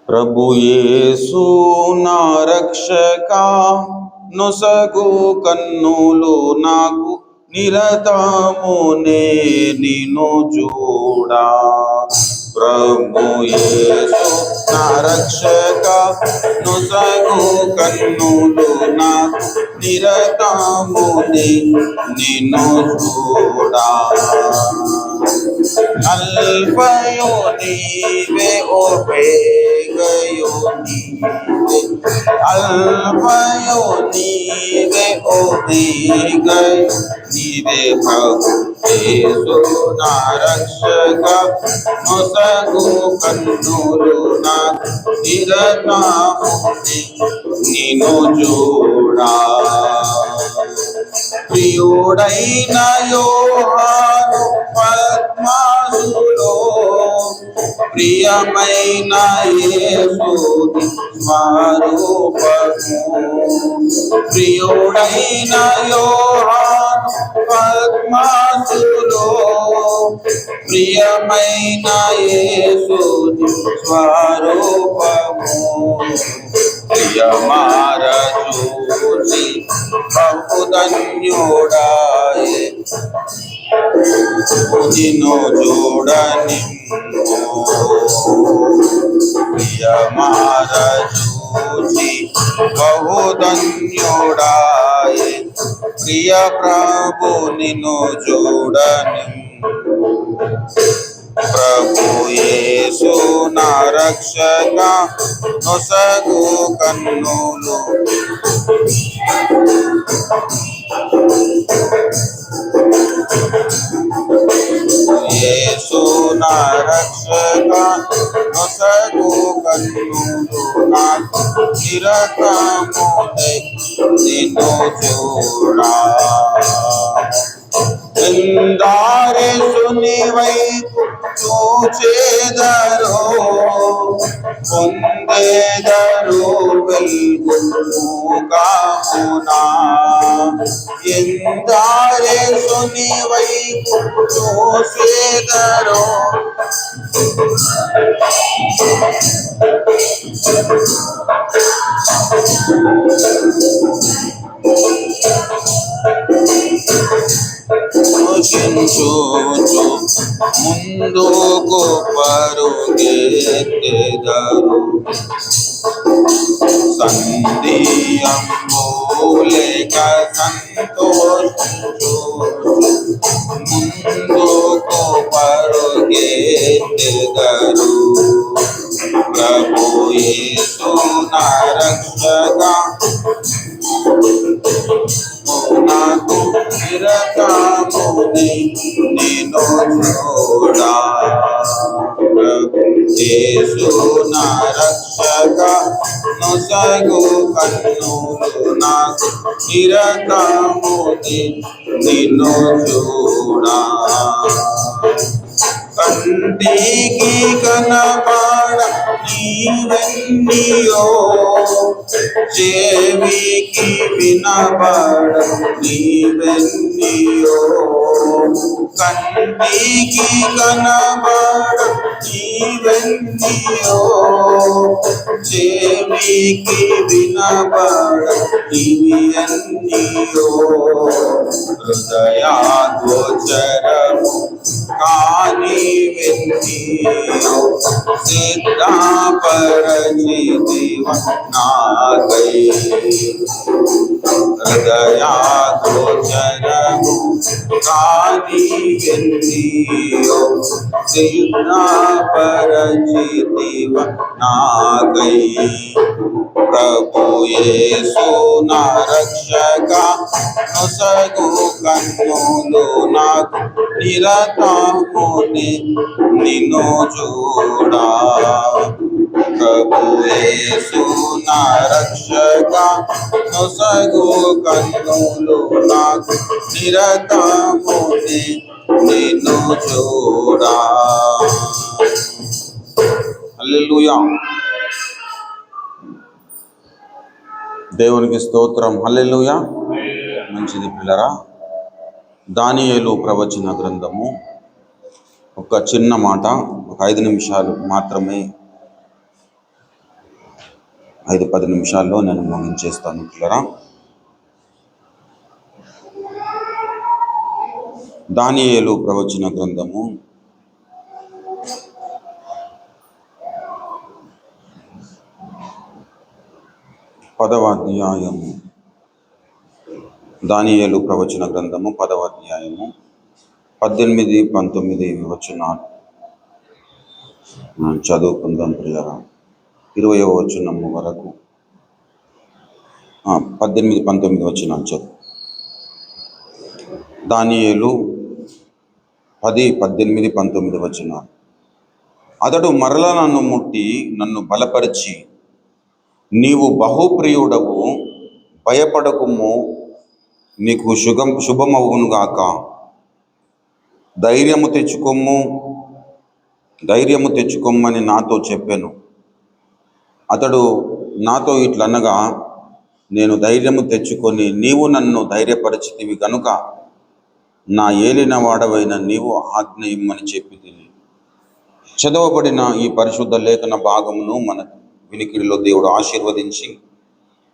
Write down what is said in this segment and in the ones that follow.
ప్రభు యేసు నా రక్షకా, నొసగు కన్నులు నాకు నిరతమునే నిన్ను చూడా. ప్రభు యేసు నా రక్షకా, నొసగు కన్నులు నాకు నిరతమునే నిన్ను చూడా. అల్ఫయో నీవే, ఓమేగయో నీవే, అల్ఫయో నీవే, ఓమేగయో నీవే. ప్రభు యేసు నా రక్షక, నొసగు కన్నులు నాకు నిరతమునే నిన్ను చూడా. ప్రియుడైన యోహాను పద్మాసులో, ప్రియమైన యేసుని స్వరూపము. ప్రియుడైన యోహాను పద్మాసులో, ప్రియమైన యేసుని స్వరూపము. ప్రియమార చూసి బహుధన్యుడాయే, నిన్ను చూడనిమ్ము. ప్రియమార చూసి బహుధన్యుడాయే, ప్రియ ప్రభు నిన్ను చూడనిమ్ము. ప్రభు యేసు నా రక్షక, నొసగు కన్నులు యేసు నా రక్షక, నొసగు కన్నులు నాకు నిరతమునే నిన్ను చూడా. ఎందారేసుని వైపు చూచెదరో, పొందెదరు వెలుగుముఖమునా. ఎందారేసుని వైపు చూచెదరో, ఘోషించుచు ముందుకు పరుగెత్తెదరు. సంధియంబులేక సంతోషించు ముందుకు పరుగెత్తెదరు. ప్రభు యేసు నా రక్షక, నాకు నిరతమునే నిన్ను చూడా. యేసు నా రక్షక, నొసగు కన్నులు నాకు నిరతమునే నిన్ను చూడా. కంటికి కనబడ నీవెన్నియో, చెవికి వినబడ నీవెన్నియో. కంటికి కనబడ నీవెన్నియో, చెవికి వినబడ నీవెన్నియో. హృదయాగోచరము కాని వెన్నియో, సిద్ధపరచితివ నాకై. హృదయాగోచరము కాని వెన్నియో, సిద్ధపరచితివ నాకై. ప్రభు యేసు నా రక్షక, నొసగు కన్నులు నాకు నిరతమునే నిన్ను చూడా. ప్రభు యేసు నా రక్షక, నొసగు కన్నులు నాకు నిరతమునే నిన్ను చూడా. హల్లెలూయా. దేవునికి స్తోత్రం. హల్లెలూయా. మంచిది పిల్లరా. దానియేలు ప్రవచన గ్రంథము ఒక చిన్న మాట, ఒక 5 నిమిషాలు మాత్రమే 5-10 నిమిషాల్లో నేను ముగించేస్తాను పిల్లరా. దానియేలు ప్రవచన గ్రంథము 10వ అధ్యాయము. దానియేలు ప్రవచన గ్రంథము 10వ అధ్యాయము 18-19 వచనాలు చదువుకుందాం ప్రియరా. 20వ వచనము వరకు 18-19 వచనాలు చదువు. దానియేలు 10-18-19 వచనాలు. అతడు మరల నన్ను ముట్టి నన్ను బలపరిచి, నీవు బహుప్రియుడవు, భయపడకుము, నీకు శుభమవునుగాక, ధైర్యము తెచ్చుకొమ్మని నాతో చెప్పాను. అతడు నాతో ఇట్లనగా, నేను ధైర్యము తెచ్చుకొని నీవు నన్ను ధైర్యపరిచితివి గనుక నా ఏలిన వాడవైన నీవు ఆజ్ఞ ఇమ్మని చెప్పి తిని. చదవబడిన ఈ పరిశుద్ధ లేఖన భాగమును మన వినికిడిలో దేవుడు ఆశీర్వదించి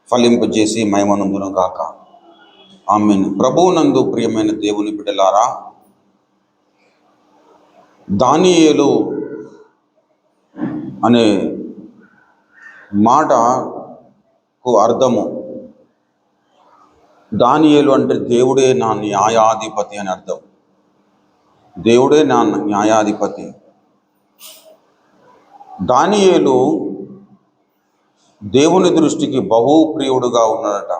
ఫలింపజేసి మహిమనందును గాక. ఆమేన్. ప్రభువునందు ప్రియమైన దేవుని బిడ్డలారా, దానియేలు అనే మాటకు అర్థము, దానియేలు అంటే దేవుడే నా న్యాయాధిపతి అని అర్థం. దేవుడే నా న్యాయాధిపతి. దానియేలు దేవుని దృష్టికి బహుప్రియుడుగా ఉన్నాడట.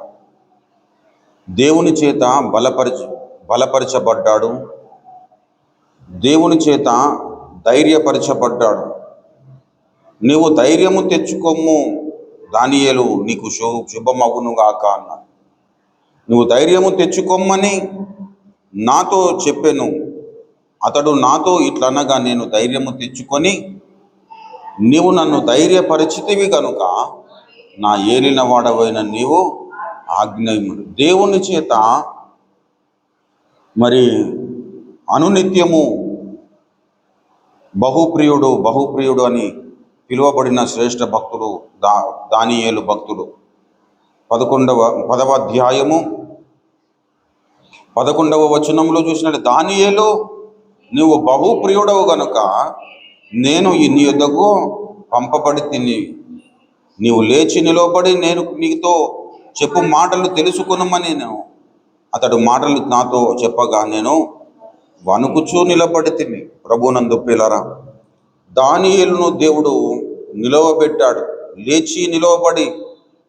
దేవుని చేత బలపరచబడ్డాడు, దేవుని చేత ధైర్యపరచబడ్డాడు. నీవు ధైర్యము తెచ్చుకోము దానియేలు, నీకు శుభమగునుగాక అన్నాడు. నువ్వు ధైర్యము తెచ్చుకోమని నాతో చెప్పాను. అతడు నాతో ఇట్లనగా, నేను ధైర్యము తెచ్చుకొని నీవు నన్ను ధైర్యపరిచితివి కనుక నా ఏలిన వాడవైన నీవు ఆజ్ఞయముడు. దేవుని చేత మరి అనునిత్యము బహుప్రియుడు అని పిలువబడిన శ్రేష్ఠ భక్తుడు దానియేలు భక్తుడు. 10వ అధ్యాయము 11వ వచనంలో చూసినట్టు, దానియేలు నువ్వు బహుప్రియుడవు గనుక నేను నీ యొద్దకు పంపబడి తిని, నీవు లేచి నిలవబడి నేను నీతో చెప్పు మాటలు తెలుసుకునమని అతడు మాటలు నాతో చెప్పగా నేను వణుకుచూ నిలబడి తిని. ప్రభునందు ప్రియులారా, దానియేలును దేవుడు నిలవబెట్టాడు. లేచి నిలవబడి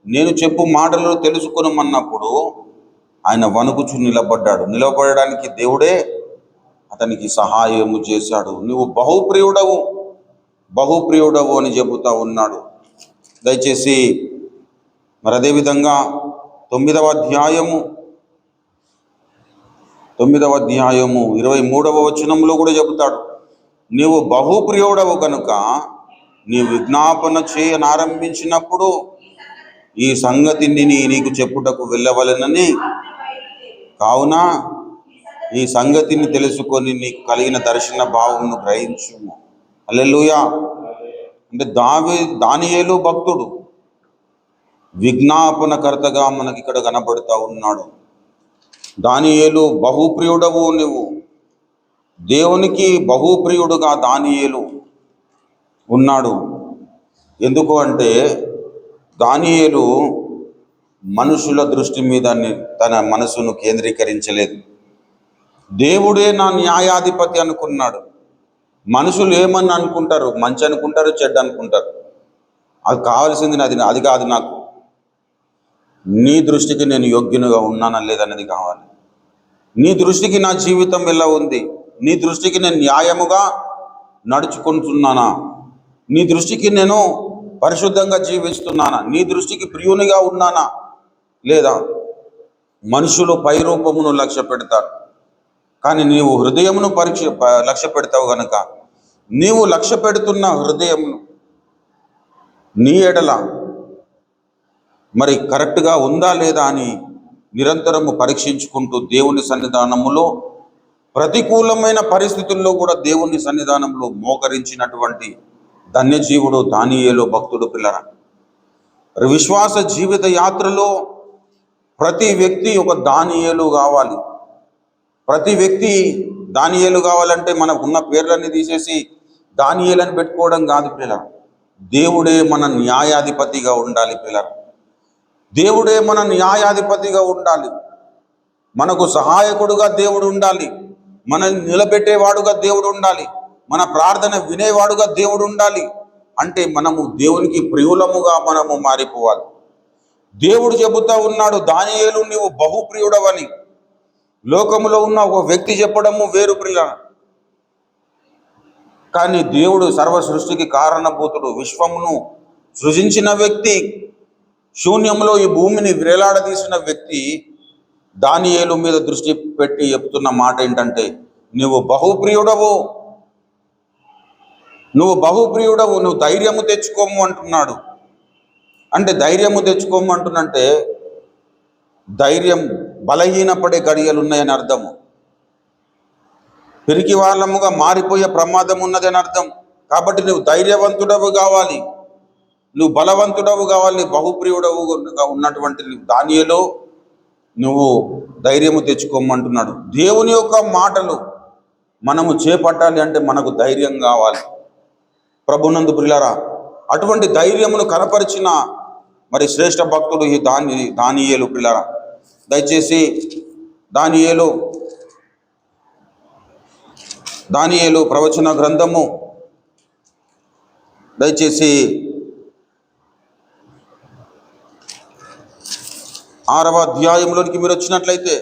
నేను చెప్పు మాటలు తెలుసుకునమన్నప్పుడు ఆయన వణుకుచూ నిలబడ్డాడు. నిలబడడానికి దేవుడే అతనికి సహాయము చేశాడు. నువ్వు బహుప్రియుడవు అని చెబుతా ఉన్నాడు. దయచేసి మరి అదేవిధంగా 9వ అధ్యాయము 23వ వచనంలో కూడా చెబుతాడు, నీవు బహుప్రియుడవు కనుక నీ విజ్ఞాపన చేయనారంభించినప్పుడు ఈ సంగతిని నీకు చెప్పుటకు వెళ్ళవలెనని, కావున ఈ సంగతిని తెలుసుకొని నీకు కలిగిన దర్శన భావమును గ్రహించుము. హల్లెలూయా. అంటే దానియేలు భక్తుడు, విజ్ఞాపనకర్తగా మనకి ఇక్కడ కనబడుతూ ఉన్నాడు. దానియేలు బహుప్రియుడవు, నువ్వు దేవునికి బహుప్రియుడుగా దానియేలు ఉన్నాడు. ఎందుకు అంటే దానియేలు మనుషుల దృష్టి మీద తన మనసును కేంద్రీకరించలేదు. దేవుడే నా న్యాయాధిపతి అనుకున్నాడు. మనుషులు ఏమని అనుకుంటారు? మంచి అనుకుంటారు, చెడ్డ అనుకుంటారు. అది కావాల్సింది అది కాదు. నాకు నీ దృష్టికి నేను యోగ్యునిగా ఉన్నానా లేదనేది కావాలి. నీ దృష్టికి నా జీవితం ఎలా ఉంది? నీ దృష్టికి నేను న్యాయముగా నడుచుకుంటున్నానా? నీ దృష్టికి నేను పరిశుద్ధంగా జీవిస్తున్నానా? నీ దృష్టికి ప్రియునిగా ఉన్నానా లేదా? మనుషులు పై రూపమును లక్ష్య పెడతారు, కానీ నీవు హృదయమును లక్ష్య పెడతావు గనక నీవు లక్ష్య పెడుతున్న హృదయమును నీ ఎడల మరి కరెక్ట్గా ఉందా లేదా అని నిరంతరము పరీక్షించుకుంటూ దేవుని సన్నిధానములో ప్రతికూలమైన పరిస్థితుల్లో కూడా దేవుని సన్నిధానంలో మోకరించినటువంటి ధన్యజీవుడు దానియేలు భక్తుడు. పిల్లరా, విశ్వాస జీవిత యాత్రలో ప్రతి వ్యక్తి ఒక దానియేలు కావాలి. ప్రతి వ్యక్తి దానియేలు కావాలంటే మనకు ఉన్న పేర్లన్నీ తీసేసి దానియేలని పెట్టుకోవడం కాదు పిల్లల. దేవుడే మన న్యాయాధిపతిగా ఉండాలి పిల్లల. దేవుడే మన న్యాయాధిపతిగా ఉండాలి. మనకు సహాయకుడుగా దేవుడు ఉండాలి. మనల్ని నిలబెట్టేవాడుగా దేవుడు ఉండాలి. మన ప్రార్థన వినేవాడుగా దేవుడు ఉండాలి. అంటే మనము దేవునికి ప్రియులముగా మనము మారిపోవాలి. దేవుడు చెబుతా ఉన్నాడు, దానియేలు నీవు బహుప్రియుడవని. లోకములో ఉన్న ఒక వ్యక్తి చెప్పడము వేరు ప్రియుల. కానీ దేవుడు సర్వ సృష్టికి కారణభూతుడు, విశ్వమును సృజించిన వ్యక్తి, శూన్యంలో ఈ భూమిని వేలాడదీసిన వ్యక్తి దానియేలు మీద దృష్టి పెట్టి చెప్తున్న మాట ఏంటంటే, నువ్వు బహుప్రియుడవు, నువ్వు ధైర్యము తెచ్చుకోము అంటున్నాడు. అంటే ధైర్యము తెచ్చుకోము అంటున్నంటే ధైర్యం బలహీనపడే గడియలు ఉన్నాయని అర్థము. పిరికి వాళ్ళముగా మారిపోయే ప్రమాదం ఉన్నదని అర్థం. కాబట్టి నువ్వు ధైర్యవంతుడవు కావాలి, నువ్వు బలవంతుడవు కావాలి. బహుప్రియుడవు ఉన్నటువంటి దానియేలు నువ్వు ధైర్యము తెచ్చుకోమంటున్నాడు. దేవుని యొక్క మాటలు మనము చేపట్టాలి అంటే మనకు ధైర్యం కావాలి. ప్రభునందు ప్రియులారా, అటువంటి ధైర్యమును కనపరిచిన మరి శ్రేష్ఠ భక్తుడు ఈ దానియేలు ప్రియులారా. దయచేసి దానియేలు ప్రవచన గ్రంథము దయచేసి 6వ అధ్యాయంలోనికి మీరు వచ్చినట్లయితే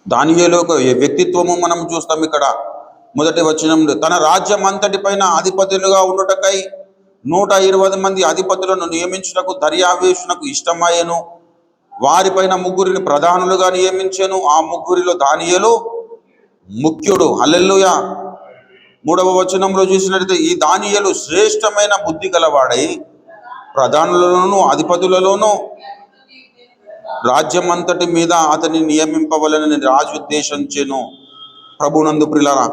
దానియేలు యొక్క వ్యక్తిత్వము మనం చూస్తాం. ఇక్కడ మొదటి వచనంలో, తన రాజ్యం అంతటి పైన అధిపతులుగా ఉండుటకై 120 మంది అధిపతులను నియమించుటకు దర్యావేషునకు ఇష్టమయ్యను. వారిపైన 3 ప్రధానులుగా నియమించెను. ఆ 3 దానియేలు ముఖ్యుడు. హల్లెలూయా. 3వ వచనంలో చూసినట్లయితే, ఈ దానియేలు శ్రేష్టమైన బుద్ధి గలవాడై ప్రధానులలోను అధిపతులలోను రాజ్యం అంతటి మీద అతన్ని నియమింపవలనని రాజు ఉద్దేశించెను. ప్రభునందు ప్రియులారా,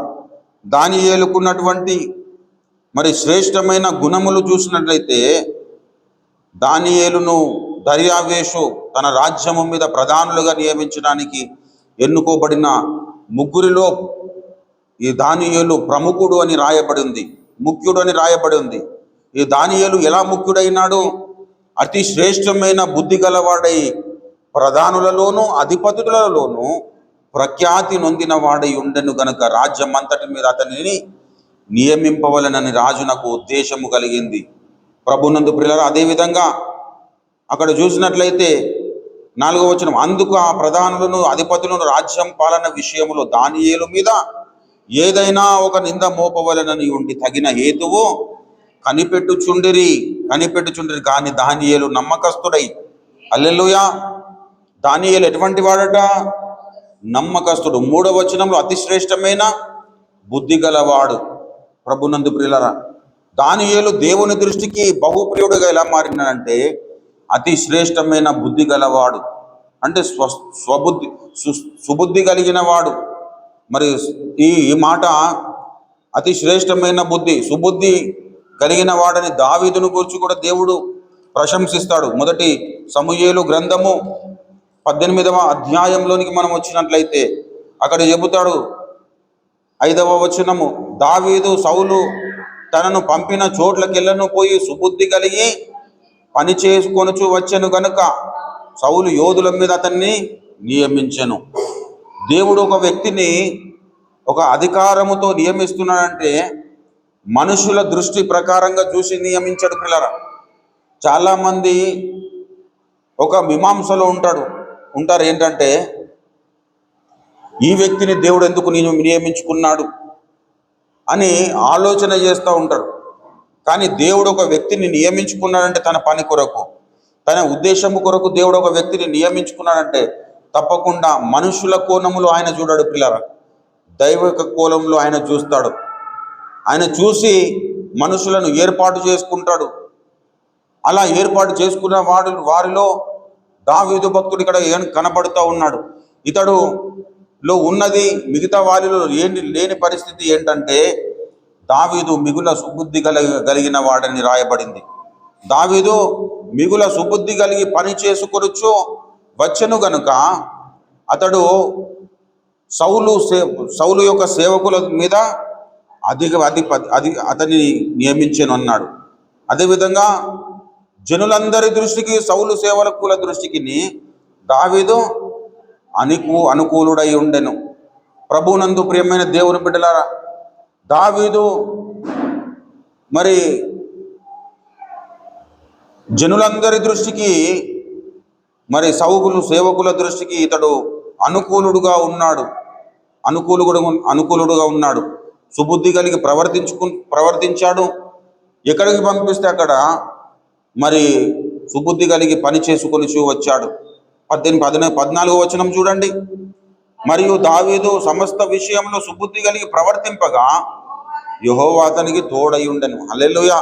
దానియేలుకున్నటువంటి మరి శ్రేష్టమైన గుణములు చూసినట్లయితే, దానియేలును దర్యావేషు తన రాజ్యము మీద ప్రధానులుగా నియమించడానికి ఎన్నుకోబడిన 3లో ఈ దానియేలు ప్రముఖుడు అని రాయబడి ఉంది, ముఖ్యుడు అని రాయబడి ఉంది. ఈ దానియేలు ఎలా ముఖ్యుడైనాడు? అతి శ్రేష్టమైన బుద్ధి గలవాడై ప్రధానులలోనూ అధిపతులలోనూ ప్రఖ్యాతి నొందిన వాడై ఉండెను గనుక రాజ్యం అంతటి మీద అతనిని నియమింపవలనని రాజునకు ఉద్దేశము కలిగింది. ప్రభునందు ప్రియులారా, అదేవిధంగా అక్కడ చూసినట్లయితే 4వ వచనం, అందుకు ఆ ప్రధానులను అధిపతులను రాజ్యం పాలన విషయములో దానియేలు మీద ఏదైనా ఒక నింద మోపవలనని ఉండి తగిన హేతువు కనిపెట్టుచుండిరి. కానీ దానియేలు నమ్మకస్తుడై, హల్లెలూయా, దానియేలు ఎటువంటి వాడట? నమ్మకస్తుడు. 3వ వచనంలో అతి శ్రేష్టమైన బుద్ధి గలవాడు. ప్రభునందు ప్రియులారా, దానియేలు దేవుని దృష్టికి బహుప్రియుడుగా ఎలా మారినాడంటే అతి శ్రేష్టమైన బుద్ధి గలవాడు. అంటే సుబుద్ధి కలిగిన వాడు. మరి ఈ మాట అతి శ్రేష్టమైన బుద్ధి, సుబుద్ధి కలిగిన వాడని దావీదును గురించి కూడా దేవుడు ప్రశంసిస్తాడు. మొదటి సమూయేలు గ్రంథము 18వ అధ్యాయంలోనికి మనం వచ్చినట్లయితే అక్కడ చెబుతాడు, 5వ వచనము, దావీదు సౌలు తనను పంపిన చోట్లకెళ్ళను పోయి సుబుద్ధి కలిగి పని చేసుకొనుచు వచ్చెను గనుక సౌలు యోధుల మీద అతన్ని నియమించెను. దేవుడు ఒక వ్యక్తిని ఒక అధికారముతో నియమిస్తున్నాడంటే మనుషుల దృష్టి ప్రకారంగా చూసి నియమించాడు పిల్లరా. చాలామంది ఒక మీమాంసలో ఉంటారు ఏంటంటే, ఈ వ్యక్తిని దేవుడు ఎందుకు నియమించుకున్నాడు అని ఆలోచన చేస్తూ ఉంటారు. కానీ దేవుడు ఒక వ్యక్తిని నియమించుకున్నాడంటే తన పని కొరకు, తన ఉద్దేశము కొరకు దేవుడు ఒక వ్యక్తిని నియమించుకున్నాడంటే తప్పకుండా మనుషుల కోణములో ఆయన చూడాడు పిల్లరా, దైవిక కోణంలో ఆయన చూస్తాడు. ఆయన చూసి మనుషులను ఏర్పాటు చేసుకుంటాడు. అలా ఏర్పాటు చేసుకున్న వారిలో దావీదు భక్తుడు ఇక్కడ కనబడుతూ ఉన్నాడు. ఇతడులో ఉన్నది మిగతా వారిలో లేని పరిస్థితి ఏంటంటే దావీదు మిగుల సుబుద్ధి కలిగిన వాడని రాయబడింది. దావీదు మిగుల సుబుద్ధి కలిగి పని చేసుకొనుచు వచ్చెను గనుక అతడు సౌలు యొక్క సేవకుల మీద అతన్ని నియమించెను అన్నాడు. అదేవిధంగా జనులందరి దృష్టికి, సౌలు సేవకుల దృష్టికి దావీదు అనుకూలుడై ఉండెను. ప్రభువునందు ప్రియమైన దేవుని బిడ్డలారా, దావీదు మరి జనులందరి దృష్టికి, మరి సౌలు సేవకుల దృష్టికి ఇతడు అనుకూలుడుగా ఉన్నాడు. సుబుద్ధి కలిగి ప్రవర్తించాడు. ఎక్కడికి పంపిస్తే అక్కడ మరి సుబుద్ధి కలిగి పని చేసుకొని వచ్చాడు. 14వ వచనం చూడండి. మరియు దావీదు సమస్త విషయంలో సుబుద్ధి కలిగి ప్రవర్తింపగా యెహోవా అతనికి తోడై ఉండెను. హల్లెలూయా.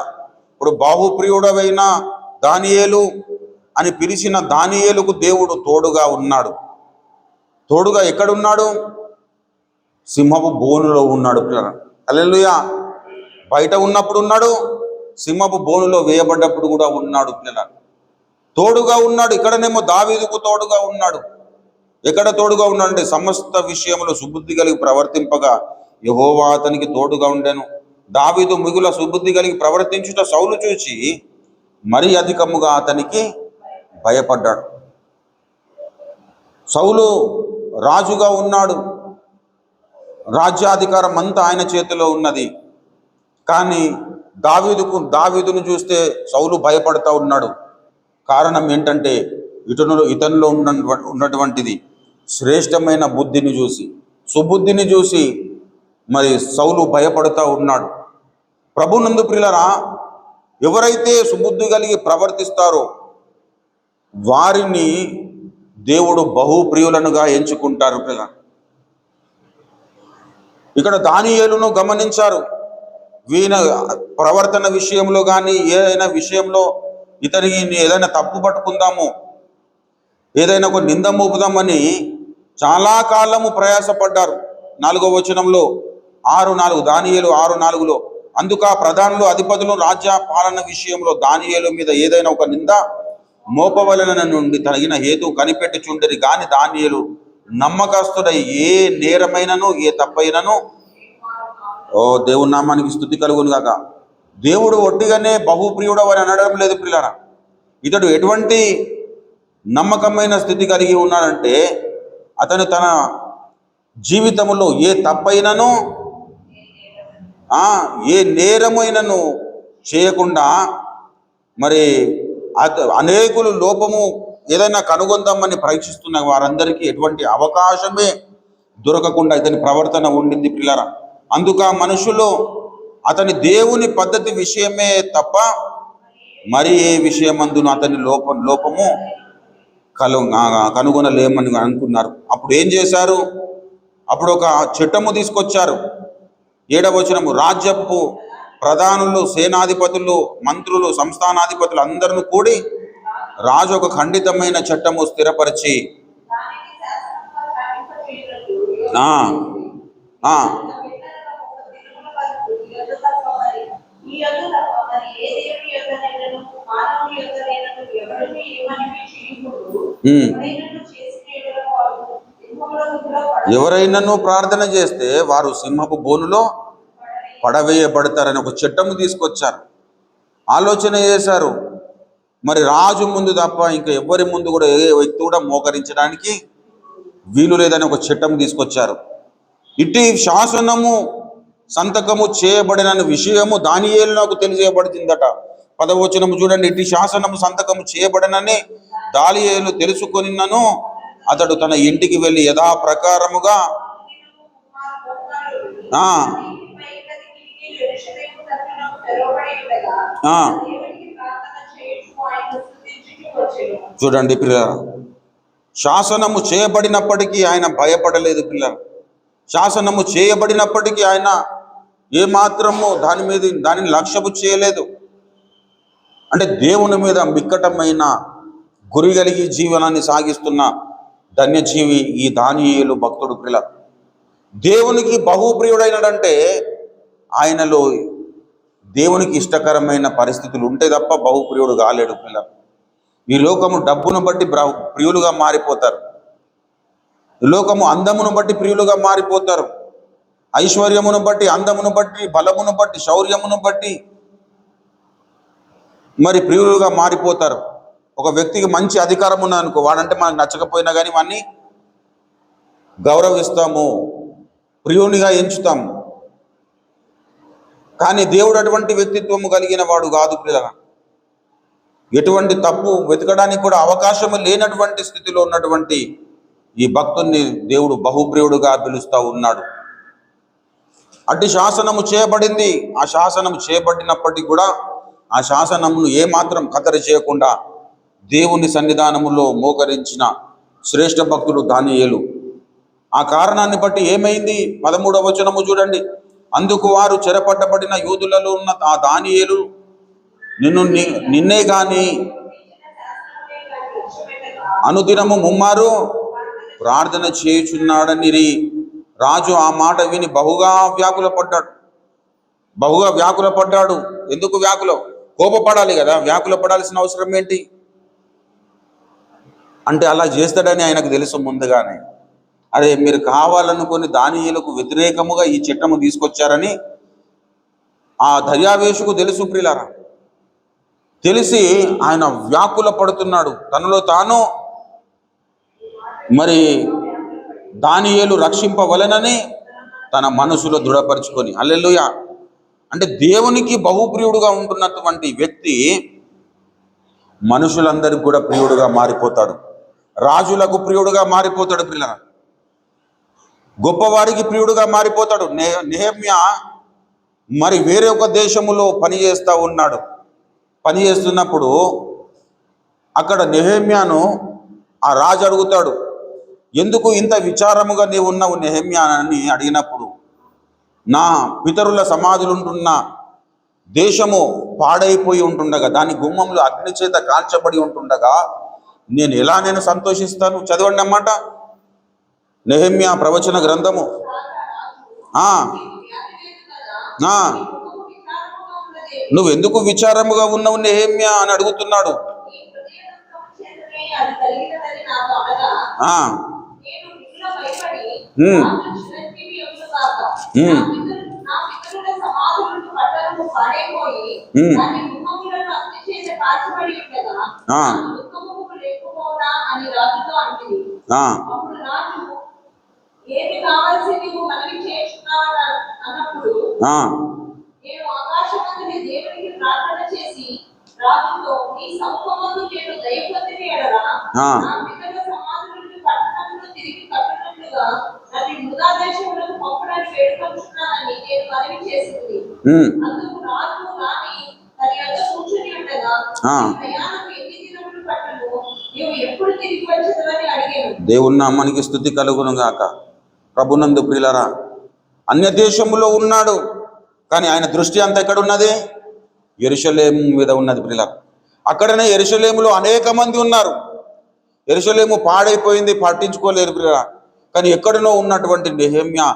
ఇప్పుడు బాహుప్రియుడవైన దానియేలు అని పిలిచిన దానియేలుకు దేవుడు తోడుగా ఉన్నాడు. తోడుగా ఎక్కడున్నాడు? సింహపు బోనులో ఉన్నాడు. హల్లెలూయా. బయట ఉన్నప్పుడు ఉన్నాడు, సింహపు బోనులో వేయబడ్డప్పుడు కూడా ఉన్నాడు. తోడుగా ఉన్నాడు. ఇక్కడనేమో దావీదుకు తోడుగా ఉన్నాడు. ఎక్కడ తోడుగా ఉన్నాడంటే సమస్త విషయంలో సుబుద్ధి కలిగి ప్రవర్తింపగా యెహోవా అతనికి తోడుగా ఉండెను. దావీదు మిగుల సుబుద్ధి కలిగి ప్రవర్తించుట సౌలు చూచి మరీ అధికముగా అతనికి భయపడ్డాడు. సౌలు రాజుగా ఉన్నాడు, రాజ్యాధికారం అంతా ఆయన చేతిలో ఉన్నది. కానీ దావీదును చూస్తే సౌలు భయపడతా ఉన్నాడు. కారణం ఏంటంటే ఇతనిలో ఉన్నటువంటిది శ్రేష్టమైన బుద్ధిని చూసి, సుబుద్ధిని చూసి మరి సౌలు భయపడుతూ ఉన్నాడు. ప్రభునందు ప్రియులారా, ఎవరైతే సుబుద్ధి కలిగి ప్రవర్తిస్తారో వారిని దేవుడు బహుప్రియులనుగా ఎంచుకుంటారు. ఇక్కడ దానియేలును గమనించారు. వీణ ప్రవర్తన విషయంలో కానీ ఏదైనా విషయంలో ఇతనికి ఏదైనా తప్పు పట్టుకుందాము, ఏదైనా ఒక నింద మోపుదామని చాలా కాలము ప్రయాసపడ్డారు. 4వ వచనంలో 6:4 దానియేలు 6:4లో అందుకు ఆ ప్రధానులు, అధిపతులు రాజ్య పాలన విషయంలో దానియేలు మీద ఏదైనా ఒక నింద మోపవలన నుండి తగిన హేతు కనిపెట్టుచుండేది. కానీ దానియేలు నమ్మకస్తుడై ఏ నేరమైనను ఏ తప్పైనను, దేవుని నామానికి స్తుతి కలుగును గాక, దేవుడు ఒట్టిగానే బహుప్రియుడు అని అనడం లేదు ప్రియులారా. ఇతడు ఎటువంటి నమ్మకమైన స్థితి కలిగి ఉన్నాడంటే అతను తన జీవితంలో ఏ తప్పైనను ఏ నేరమైనను చేయకుండా మరి అనేకులు లోపము ఏదైనా కనుగొందామని పరీక్షిస్తున్న వారందరికీ ఎటువంటి అవకాశమే దొరకకుండా ఇతని ప్రవర్తన ఉండింది పిల్లరా. అందుక మనుషులు అతని దేవుని పద్ధతి విషయమే తప్ప మరి ఏ విషయమందును అతని లోపము కనుగొనలేమని అనుకున్నారు. అప్పుడు ఏం చేశారు? అప్పుడు ఒక చట్టము తీసుకొచ్చారు. 7వ వచనము, రాజ్యపు ప్రధానులు, సేనాధిపతులు, మంత్రులు, సంస్థానాధిపతులు అందరూ కూడి రాజు ఒక ఖండితమైన చట్టము స్థిరపరిచి ఎవరైనాను ప్రార్థన చేస్తే వారు సింహపు బోనులో పడవేయబడతారని ఒక చట్టము తీసుకొచ్చారు. ఆలోచన చేశారు, మరి రాజు ముందు తప్ప ఇంకా ఎవరి ముందు కూడా ఏ వ్యక్తి కూడా మోకరించడానికి వీలు లేదని ఒక చట్టం తీసుకొచ్చారు. ఇట్టి శాసనము సంతకము చేయబడిన విషయము దానియేలునకు తెలియజేయబడిందట. 10వ వచనము చూడండి. ఇట్టి శాసనము సంతకము చేయబడినని దానియేలు తెలుసుకొనినను అతడు తన ఇంటికి వెళ్ళి యథాప్రకారముగా చూడండి పిల్లల, శాసనము చేయబడినప్పటికీ ఆయన భయపడలేదు. పిల్లల, శాసనము చేయబడినప్పటికీ ఆయన ఏమాత్రము దానిని లక్ష్యము చేయలేదు. అంటే దేవుని మీద మిక్కటమైన గురి కలిగి జీవనాన్ని సాగిస్తున్న ధన్యజీవి ఈ దానియేలు భక్తుడు. పిల్లల, దేవునికి బహుప్రియుడైనడంటే ఆయనలో దేవునికి ఇష్టకరమైన పరిస్థితులు ఉంటే తప్ప బహుప్రియుడు కాలేడు పిల్లలు. ఈ లోకము డబ్బును బట్టి ప్రియులుగా మారిపోతారు. ఈ లోకము అందమును బట్టి ప్రియులుగా మారిపోతారు. ఐశ్వర్యమును బట్టి, అందమును బట్టి, బలమును బట్టి, శౌర్యమును బట్టి మరి ప్రియులుగా మారిపోతారు. ఒక వ్యక్తికి మంచి అధికారం ఉన్నదనుకో, వాడంటే మనకు నచ్చకపోయినా కానీ వాడిని గౌరవిస్తాము, ప్రియునిగా ఎంచుతాము. కానీ దేవుడు అటువంటి వ్యక్తిత్వము కలిగిన వాడు కాదు పిల్లల. ఎటువంటి తప్పు వెతకడానికి కూడా అవకాశం లేనటువంటి స్థితిలో ఉన్నటువంటి ఈ భక్తుని దేవుడు బహుప్రియుడుగా పిలుస్తూ ఉన్నాడు. అట్టి శాసనము చేయబడింది. ఆ శాసనము చేయబడినప్పటికీ కూడా ఆ శాసనమును ఏమాత్రం ఖతరు చేయకుండా దేవుని సన్నిధానములో మోకరించిన శ్రేష్ఠ భక్తుడు దానియేలు. ఆ కారణాన్ని బట్టి ఏమైంది? 13వ వచనము చూడండి. అందుకు వారు చెరపట్టబడిన యూదులలో ఉన్న ఆ దానియేలు నిన్నే గాని అనుదినము ముమ్మారు ప్రార్థన చేయుచున్నాడనిరి. రాజు ఆ మాట విని బహుగా వ్యాకులపడ్డాడు. ఎందుకు కోపపడాలి కదా, వ్యాకులపడాల్సిన అవసరం ఏంటి అంటే అలా చేస్తాడని ఆయనకు తెలుసు ముందుగానే. అదే మీరు కావాలనుకొని దానియేలుకు వ్యతిరేకముగా ఈ చట్టము తీసుకొచ్చారని ఆ దర్యావేషుకు తెలుసు ప్రియులారా. తెలిసి ఆయన వ్యాకుల పడుతున్నాడు. తనలో తాను మరి దానియేలు రక్షింపవలెనని తన మనసులో దృఢపరుచుకొని, హల్లెలూయా. అంటే దేవునికి బహుప్రియుడుగా ఉంటున్నటువంటి వ్యక్తి మనుషులందరికీ కూడా ప్రియుడుగా మారిపోతాడు. రాజులకు ప్రియుడుగా మారిపోతాడు పిల్లల. గొప్పవారికి ప్రియుడుగా మారిపోతాడు. నెహెమ్యా మరి వేరే ఒక దేశములో పనిచేస్తున్నప్పుడు అక్కడ నెహెమ్యాను ఆ రాజు అడుగుతాడు, ఎందుకు ఇంత విచారముగా నీవు ఉన్నావు నెహెమ్యా అని అడిగినప్పుడు, నా పితరుల సమాధులుంటున్న దేశము పాడైపోయి ఉంటుండగా, దాని గుమ్మంలో అగ్ని చేత కాల్చబడి ఉంటుండగా నేను సంతోషిస్తాను? చదవండి అన్నమాట. నెహెమ్యా ప్రవచన గ్రంథము. నువ్వెందుకు విచారముగా ఉన్నావు నెహెమ్యా అని అడుగుతున్నాడు. దేవుని నామానికి స్తుతి కలుగును గాక. ప్రభునందు ప్రియులారా, అన్య దేశములో ఉన్నాడు కానీ ఆయన దృష్టి అంతా ఎక్కడ ఉన్నది? యెరూషలేము మీద ఉన్నది ప్రియులారా. అక్కడనే యెరూషలేములో అనేక మంది ఉన్నారు. యెరూషలేము పాడైపోయింది, పట్టించుకోలేరు ప్రియులారా. కానీ ఎక్కడనో ఉన్నటువంటి నెహెమ్యా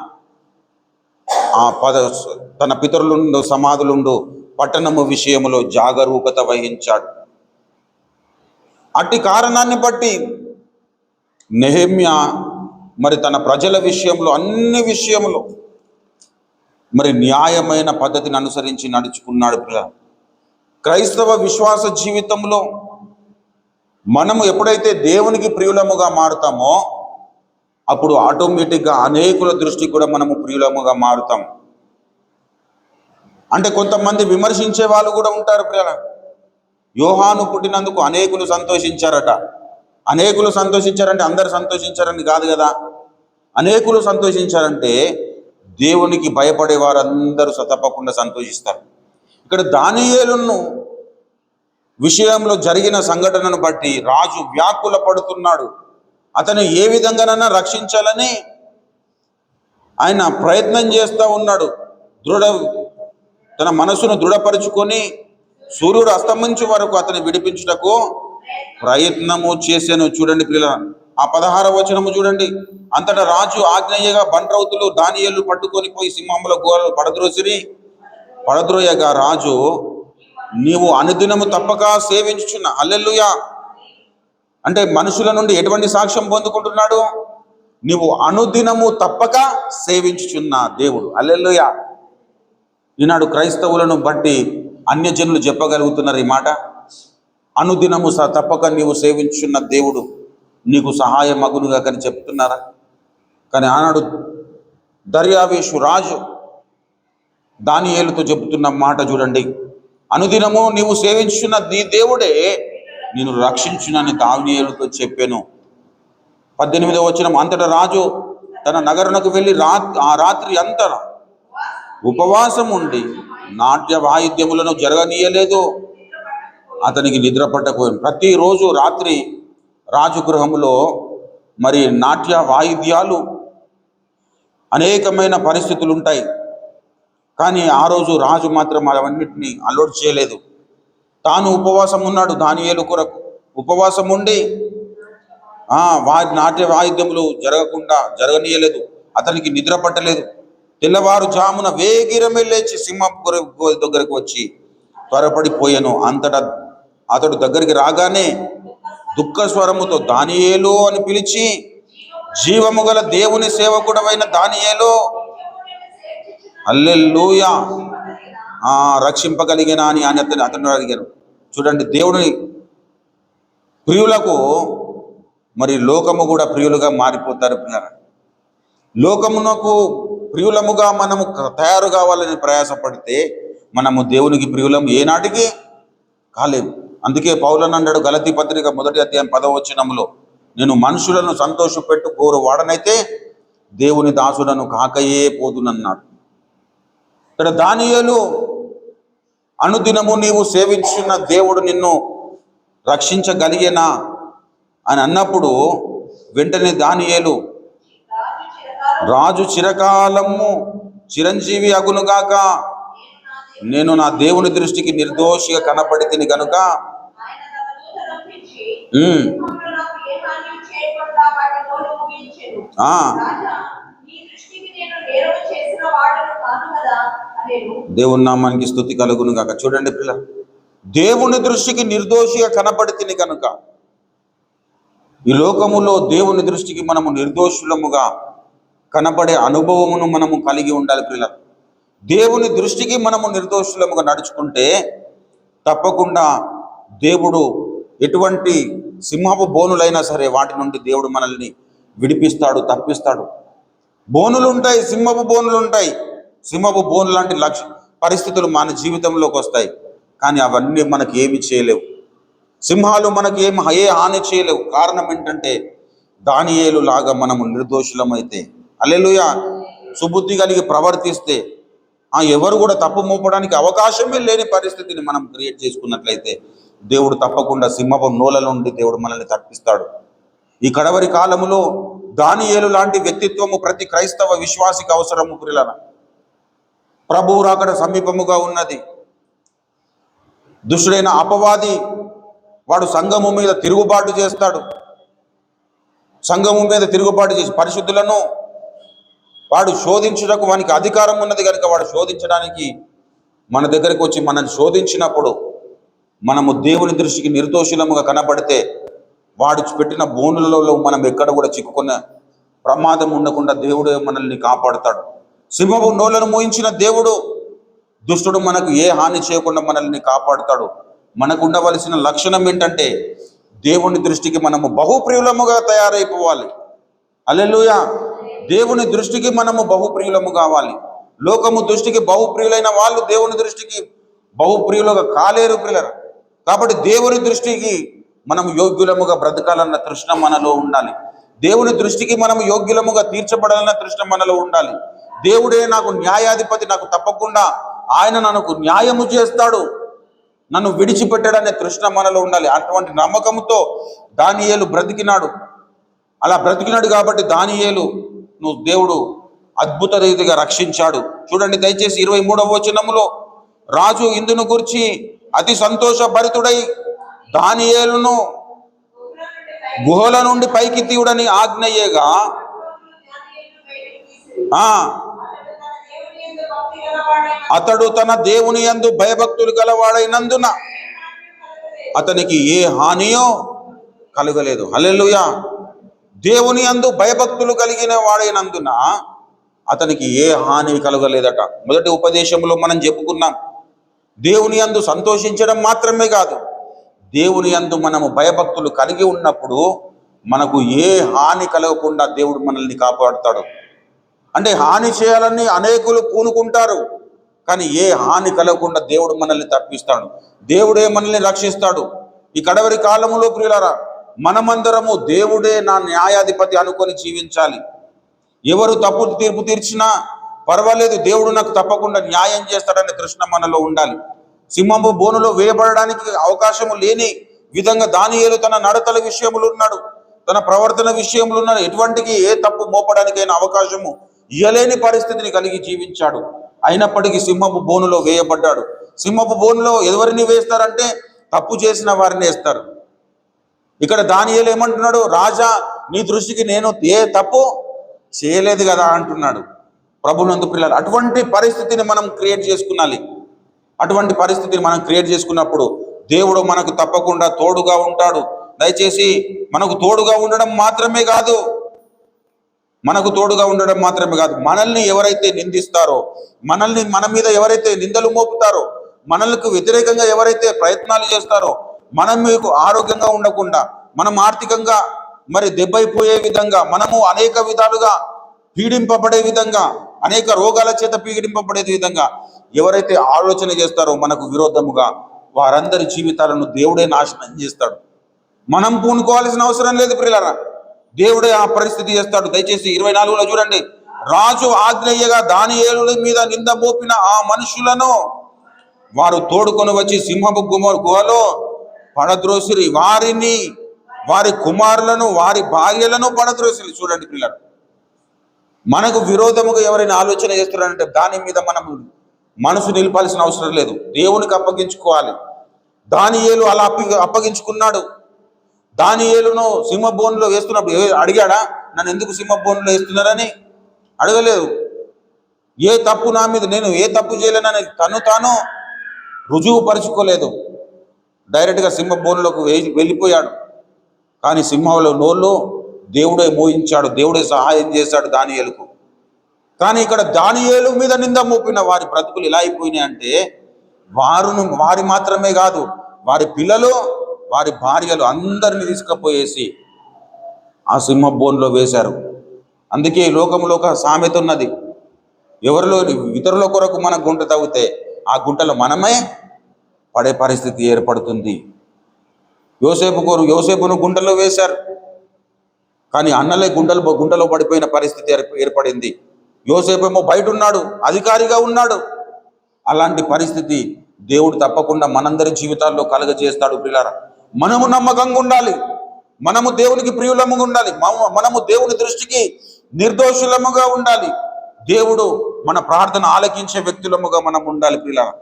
తన పితరులుండు సమాధులుండు పట్టణము విషయములో జాగరూకత వహించాడు. అట్టి కారణాన్ని బట్టి నెహెమ్యా మరి తన ప్రజల విషయంలో, అన్ని విషయంలో మరి న్యాయమైన పద్ధతిని అనుసరించి నడుచుకున్నాడు. క్రైస్తవ విశ్వాస జీవితంలో మనము ఎప్పుడైతే దేవునికి ప్రియులముగా మారుతామో అప్పుడు ఆటోమేటిక్గా అనేకుల దృష్టి కూడా మనము ప్రియులముగా మారుతాం. అంటే కొంతమంది విమర్శించే వాళ్ళు కూడా ఉంటారు ప్రియుల. యోహాను పుట్టినందుకు అనేకులు సంతోషించారట. అనేకులు సంతోషించారంటే అందరు సంతోషించారని కాదు కదా. అనేకులు సంతోషించారంటే దేవునికి భయపడే వారందరూ తప్పకుండా సంతోషిస్తారు. ఇక్కడ దానియేలును విషయంలో జరిగిన సంఘటనను బట్టి రాజు వ్యాకుల పడుతున్నాడు. అతను ఏ విధంగానైనా రక్షించాలని ఆయన ప్రయత్నం చేస్తూ ఉన్నాడు. తన మనసును దృఢపరుచుకొని సూర్యుడు అస్తమించే వరకు అతని విడిపించుటకు ప్రయత్నము చేశాను. చూడండి పిల్లల, ఆ 16వ వచనము చూడండి. అంతటా రాజు ఆజ్ఞయ్యగా బండ్రౌతులు దానియేలు పట్టుకొని పోయి సింహముల గోడలు పడద్రోసిరి. పడద్రోయగా రాజు, నీవు అనుదినము తప్పక సేవించుచున్న. హల్లెలూయా. అంటే మనుషుల నుండి ఎటువంటి సాక్ష్యం పొందుకుంటున్నాడు? నీవు అనుదినము తప్పక సేవించుచున్న దేవుడు. హల్లెలూయా. ఈనాడు క్రైస్తవులను బట్టి అన్యజనులు చెప్పగలుగుతున్నారు ఈ మాట. అనుదినము తప్పక నీవు సేవించుచున్న దేవుడు నీకు సహాయం మగునుగా కానీ చెప్తున్నారా? కానీ ఆనాడు దర్యావేషు రాజు దానియేలుతో చెబుతున్న మాట చూడండి. అనుదినము నీవు సేవించుచున్న నీ దేవుడే నేను రక్షించునని దానియేలుతో చెప్పాను. 18వ వచనం, అంతటా రాజు తన నగరునకు వెళ్ళి ఆ రాత్రి అంతా ఉపవాసం ఉండి నాట్య వాయిద్యములను జరగనీయలేదు. అతనికి నిద్ర పట్టకపోయింది. ప్రతిరోజు రాత్రి రాజగృహంలో మరి నాట్య వాయిద్యాలు, అనేకమైన పరిస్థితులు ఉంటాయి. కానీ ఆ రోజు రాజు మాత్రం అవన్నిటిని అలవాటు చేయలేదు. తాను ఉపవాసం ఉన్నాడు. దానియేలు కొరకు ఉపవాసం ఉండి నాట్య వాయిద్యములు జరగనీయలేదు. అతనికి నిద్ర పట్టలేదు. తెల్లవారుజామున వేగిరమే లేచి సింహపు దగ్గరకు వచ్చి త్వరపడిపోయాను. అంతటా అతడు దగ్గరికి రాగానే దుఃఖ స్వరముతో దానియేలు అని పిలిచి, జీవము గల దేవుని సేవకుడవైన దానియేలు, హల్లెలూయా, రక్షింపగలిగినా అని అతను అడిగాను. చూడండి, దేవుని ప్రియులకు మరి లోకము కూడా ప్రియులుగా మారిపోతారు. లోకమునకు ప్రియులముగా మనము తయారు కావాలని ప్రయాసపడితే మనము దేవునికి ప్రియులము ఏనాటికి కాలేము. అందుకే పౌలను అన్నాడు గలతీ పత్రిక 1వ అధ్యాయం 10వ వచనములో, నేను మనుషులను సంతోషపెట్టు కోరు వాడనైతే దేవుని దాసుడను కాకయే పోదునన్నాడు. ఇక్కడ దానియేలు, అనుదినము నీవు సేవించున్న దేవుడు నిన్ను రక్షించగలిగేనా అని అన్నప్పుడు వెంటనే దానియేలు, రాజు చిరకాలము చిరంజీవి అగునుగాక, నేను నా దేవుని దృష్టికి నిర్దోషిగా కనపడితిని గనుక దేవుని నామానికి స్తుతి కలుగును గాక. చూడండి పిల్ల, దేవుని దృష్టికి నిర్దోషిగా కనపడితిని కనుక, ఈ లోకములో దేవుని దృష్టికి మనము నిర్దోషులముగా కనపడే అనుభవమును మనము కలిగి ఉండాలి పిల్ల. దేవుని దృష్టికి మనము నిర్దోషులముగా నడుచుకుంటే తప్పకుండా దేవుడు ఎటువంటి సింహపు బోనులైనా సరే వాటి నుండి దేవుడు మనల్ని విడిపిస్తాడు, తప్పిస్తాడు. బోనులు ఉంటాయి, సింహపు బోనులు ఉంటాయి. సింహపు బోను లాంటి పరిస్థితులు మన జీవితంలోకి వస్తాయి. కానీ అవన్నీ మనకి ఏమి చేయలేవు. సింహాలు మనకి ఏ హాని చేయలేవు. కారణం ఏంటంటే దానియేలు లాగా మనము నిర్దోషులమైతే, హల్లెలూయా, సుబుద్ధి కలిగి ప్రవర్తిస్తే, ఎవరు కూడా తప్పు మోపడానికి అవకాశమే లేని పరిస్థితిని మనం క్రియేట్ చేసుకున్నట్లయితే దేవుడు తప్పకుండా సింహపు నోల నుండి దేవుడు మనల్ని తప్పిస్తాడు. ఈ కడవరి కాలములో దానియేలు లాంటి వ్యక్తిత్వము ప్రతి క్రైస్తవ విశ్వాసికి అవసరము. ప్రియులారా, ప్రభువు రాకడ సమీపముగా ఉన్నది. దుష్టుడైన అపవాది వాడు సంఘము మీద తిరుగుబాటు చేస్తాడు. సంఘము మీద తిరుగుబాటు చేసి పరిశుద్ధులను వాడు శోధించుటకు వానికి అధికారం ఉన్నది కనుక వాడు శోధించడానికి మన దగ్గరికి వచ్చి మనల్ని శోధించినప్పుడు మనము దేవుని దృష్టికి నిర్దోషులముగా కనబడితే వాడు పెట్టిన బోనులలో మనం ఎక్కడ కూడా చిక్కుకున్న ప్రమాదం ఉండకుండా దేవుడే మనల్ని కాపాడుతాడు. సింహపు నోలను మోయించిన దేవుడు, దుష్టుడు మనకు ఏ హాని చేయకుండా మనల్ని కాపాడుతాడు. మనకు ఉండవలసిన లక్షణం ఏంటంటే దేవుని దృష్టికి మనము బహుప్రియులముగా తయారైపోవాలి. హల్లెలూయా. దేవుని దృష్టికి మనము బహుప్రియులము కావాలి. లోకము దృష్టికి బహుప్రియులైన వాళ్ళు దేవుని దృష్టికి బహుప్రియులుగా కాలేరు ప్రియులరా. కాబట్టి దేవుని దృష్టికి మనం యోగ్యులముగా బ్రతకాలన్న తృష్ణ మనలో ఉండాలి. దేవుని దృష్టికి మనం యోగ్యులముగా తీర్చబడాలన్న తృష్ణ మనలో ఉండాలి. దేవుడే నాకు న్యాయాధిపతి, నాకు తప్పకుండా ఆయన నాకు న్యాయము చేస్తాడు, నన్ను విడిచిపెట్టాడనే తృష్ణ మనలో ఉండాలి. అటువంటి నమ్మకంతో దానియేలు బ్రతికినాడు. అలా బ్రతికినాడు కాబట్టి దానియేలు దేవుడు అద్భుత రీతిగా రక్షించాడు. చూడండి దయచేసి 23వ వచనములో, రాజు ఇందును గురించి అతి సంతోషభరితుడై దానియేలును గుహల నుండి పైకి తీయుడని ఆజ్ఞయ్యగా అతడు తన దేవుని యందు భయభక్తులు గలవాడైనందున అతనికి ఏ హానియో కలుగలేదు. హల్లెలూయా. దేవుని యందు భయభక్తులు కలిగిన వాడైనందున అతనికి ఏ హాని కలుగలేదట. మొదటి ఉపదేశంలో మనం చెప్పుకున్నాం, దేవుని యందు సంతోషించడం మాత్రమే కాదు, దేవుని యందు మనము భయభక్తులు కలిగి ఉన్నప్పుడు మనకు ఏ హాని కలగకుండా దేవుడు మనల్ని కాపాడుతాడు. అంటే హాని చేయాలని అనేకులు పూనుకుంటారు, కానీ ఏ హాని కలగకుండా దేవుడు మనల్ని తప్పిస్తాడు. దేవుడే మనల్ని రక్షిస్తాడు. ఈ కడవరి కాలములో ప్రియులారా, మనమందరము దేవుడే నా న్యాయాధిపతి అనుకొని జీవించాలి. ఎవరు తప్పు తీర్పు తీర్చినా పర్వాలేదు, దేవుడు నాకు తప్పకుండా న్యాయం చేస్తాడనే తృష్ణ మనలో ఉండాలి. సింహము బోనులో వేయబడడానికి అవకాశము లేని విధంగా దానియేలు తన నడతల విషయములు ఉన్నాడు, తన ప్రవర్తన విషయములు ఉన్నాడు. ఎటువంటికి ఏ తప్పు మోపడానికైనా అవకాశము ఇయ్యలేని పరిస్థితిని కలిగి జీవించాడు. అయినప్పటికీ సింహపు బోనులో వేయబడ్డాడు. సింహపు బోనులో ఎవరిని వేస్తారంటే తప్పు చేసిన వారిని వేస్తారు. ఇక్కడ దానియేలు ఏమంటున్నాడు, రాజా నీ దృష్టికి నేను ఏ తప్పు చేయలేదు కదా అంటున్నాడు. ప్రభునందు పిల్లలు, అటువంటి పరిస్థితిని మనం క్రియేట్ చేసుకున్నాలి. అటువంటి పరిస్థితిని మనం క్రియేట్ చేసుకున్నప్పుడు దేవుడు మనకు తప్పకుండా తోడుగా ఉంటాడు. దయచేసి మనకు తోడుగా ఉండడం మాత్రమే కాదు, మనల్ని ఎవరైతే నిందిస్తారో, మన మీద ఎవరైతే నిందలు మోపుతారో, మనలకు వ్యతిరేకంగా ఎవరైతే ప్రయత్నాలు చేస్తారో, మనం మీకు ఆరోగ్యంగా ఉండకుండా, మనం ఆర్థికంగా మరి దెబ్బైపోయే విధంగా, మనము అనేక విధాలుగా పీడింపబడే విధంగా, అనేక రోగాల చేత పీడింపబడే విధంగా ఎవరైతే ఆలోచన చేస్తారో మనకు విరోధముగా, వారందరి జీవితాలను దేవుడే నాశనం చేస్తాడు. మనం పూనుకోవాల్సిన అవసరం లేదు ప్రియులారా, దేవుడే ఆ పరిస్థితి చేస్తాడు. దయచేసి 24లో చూడండి, రాజు ఆజ్ఞయ్యగా దానియేలు మీద నింద మోపిన ఆ మనుషులను వారు తోడుకొని వచ్చి సింహపు గుహలో పడద్రోసిరి, వారిని, వారి కుమారులను, వారి భార్యలను పడద్రోసిరి. చూడండి పిల్లలు, మనకు విరోధముగా ఎవరైనా ఆలోచన చేస్తున్నారంటే దాని మీద మనం మనసు నిలపాల్సిన అవసరం లేదు, దేవునికి అప్పగించుకోవాలి. దానియేలు అలా అప్పగించుకున్నాడు. దానియేలును సింహబోనులో వేస్తున్నప్పుడు అడిగాడా, నన్ను ఎందుకు సింహబోనులో వేస్తున్నారని? అడగలేదు. ఏ తప్పు నా మీద, నేను ఏ తప్పు చేయలేనని తాను రుజువుపరుచుకోలేదు. డైరెక్ట్గా సింహబోనులోకి వెళ్ళిపోయాడు. కానీ సింహంలో నోళ్ళు దేవుడే మోయించాడు, దేవుడే సహాయం చేశాడు దానియేలుకు. కానీ ఇక్కడ దానియేలు మీద నింద మోపిన వారి బ్రతుకులు ఎలా అయిపోయినాయి అంటే, వారి మాత్రమే కాదు, వారి పిల్లలు, వారి భార్యలు అందరిని తీసుకుపోయేసి ఆ సింహ బోన్లో వేశారు. అందుకే లోకంలో ఒక సామెత ఉన్నది, ఎవరిలో ఇతరుల కొరకు మన గుంట తవ్వితే ఆ గుంటలో మనమే పడే పరిస్థితి ఏర్పడుతుంది. యోసేపును గుంటలో వేశారు, కానీ అన్నలే గుంటలో పడిపోయిన పరిస్థితి ఏర్పడింది. యోసేపేమో బయట ఉన్నాడు, అధికారిగా ఉన్నాడు. అలాంటి పరిస్థితి దేవుడు తప్పకుండా మనందరి జీవితాల్లో కలుగజేస్తాడు. పిల్లారా, మనము నమ్మకంగా ఉండాలి, మనము దేవునికి ప్రియులముగా ఉండాలి, మనము దేవుని దృష్టికి నిర్దోషులముగా ఉండాలి. దేవుడు మన ప్రార్థన ఆలకించే వ్యక్తులముగా మనం ఉండాలి. పిల్లారా,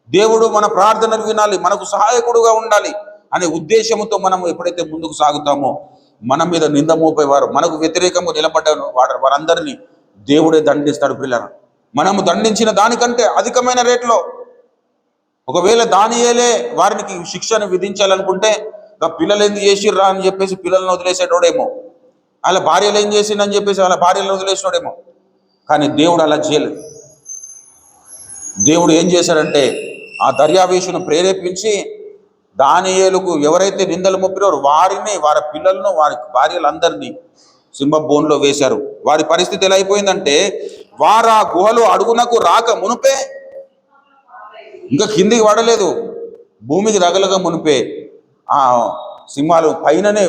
దేవుడు మన ప్రార్థనలు వినాలి, మనకు సహాయకుడుగా ఉండాలి అనే ఉద్దేశంతో మనం ఎప్పుడైతే ముందుకు సాగుతామో, మన మీద నింద మోపేవారు, మనకు వ్యతిరేకంగా నిలబడ్డ వారందరినీ దేవుడే దండిస్తాడు. పిల్లరా, మనము దండించిన దానికంటే అధికమైన రేట్లో, ఒకవేళ దానియేలే వారికి శిక్షను విధించాలనుకుంటే పిల్లలు ఎందుకు చేసిర్రా అని చెప్పేసి పిల్లలను వదిలేసేటోడేమో, వాళ్ళ భార్యలు ఏం చేసిందని చెప్పేసి వాళ్ళ భార్యలను వదిలేసినోడేమో. కానీ దేవుడు అలా చేయలేదు. దేవుడు ఏం చేశాడంటే ఆ దర్యావేషును ప్రేరేపించి దానియేలుకు ఎవరైతే నిందలు మోపినారో వారిని, వారి పిల్లలను, వారి భార్యలందరినీ సింహబోన్లో వేశారు. వారి పరిస్థితి ఎలా అయిపోయిందంటే, వారు ఆ గుహలో అడుగునకు రాక మునిపే, ఇంకా కిందికి పడలేదు, భూమికి రగలగా మునిపే ఆ సింహాలు పైననే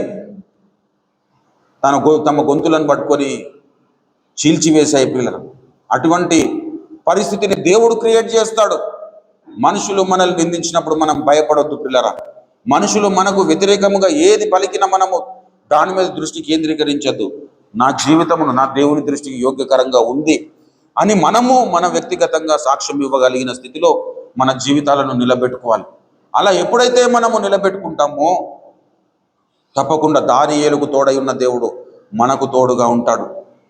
తమ గొంతులను పట్టుకొని చీల్చివేశాయి. పిల్లలు, అటువంటి పరిస్థితిని దేవుడు క్రియేట్ చేస్తాడు. మనుషులు మనల్ని నిందించినప్పుడు మనం భయపడొద్దు పిల్లరా. మనుషులు మనకు వ్యతిరేకముగా ఏది పలికినా మనము దాని మీద దృష్టి కేంద్రీకరించద్దు. నా జీవితమును నా దేవుని దృష్టికి యోగ్యకరంగా ఉంది అని మనము మన వ్యక్తిగతంగా సాక్ష్యం ఇవ్వగలిగిన స్థితిలో మన జీవితాలను నిలబెట్టుకోవాలి. అలా ఎప్పుడైతే మనము నిలబెట్టుకుంటామో తప్పకుండా దానియేలుకు తోడై ఉన్న దేవుడు మనకు తోడుగా ఉంటాడు.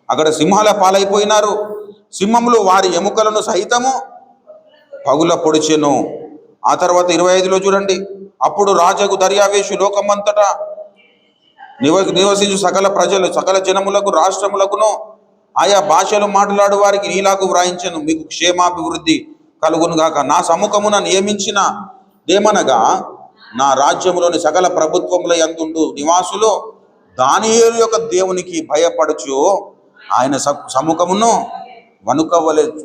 అక్కడ సింహాల పాలైపోయినారు. సింహములు వారి ఎముకలను సహితము పగుల పొడిచెను. ఆ తర్వాత 25లో చూడండి, అప్పుడు రాజగు దర్యావేషు లోకమంతటా నివసించు సకల ప్రజలు సకల జనములకు రాష్ట్రములకును ఆయా భాషలు మాట్లాడు వారికి నీలాగు వ్రాయించను, మీకు క్షేమాభివృద్ధి కలుగును గాక. నా సముఖమున నియమించిన దేమనగా నా రాజ్యములోని సకల ప్రభుత్వముల యందుండు నివాసులు దానియేలు యొక్క దేవునికి భయపడుచు ఆయన సముఖమును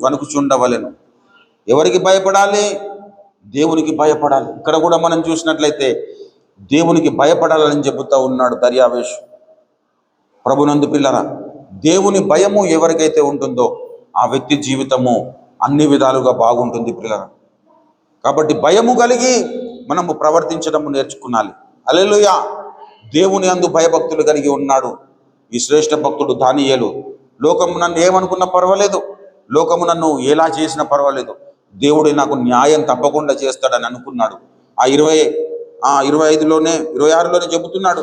వణుకుచుండవలెను. ఎవరికి భయపడాలి? దేవునికి భయపడాలి. ఇక్కడ కూడా మనం చూసినట్లయితే దేవునికి భయపడాలని చెబుతూ ఉన్నాడు దర్యావేషు. ప్రభునందు పిల్లరా, దేవుని భయము ఎవరికైతే ఉంటుందో ఆ వ్యక్తి జీవితము అన్ని విధాలుగా బాగుంటుంది పిల్లరా. కాబట్టి భయము కలిగి మనము ప్రవర్తించడం నేర్చుకున్నాలి. హల్లెలూయా. దేవుని అందు భయభక్తులు కలిగి ఉన్నాడు ఈ శ్రేష్ఠ భక్తుడు దానియేలు. లోకము నన్ను ఏమనుకున్నా పర్వాలేదు, లోకము నన్ను ఎలా చేసినా పర్వాలేదు, దేవుడు నాకు న్యాయం తప్పకుండా చేస్తాడని అనుకున్నాడు. ఆ 25లోనే 26లోనే చెబుతున్నాడు,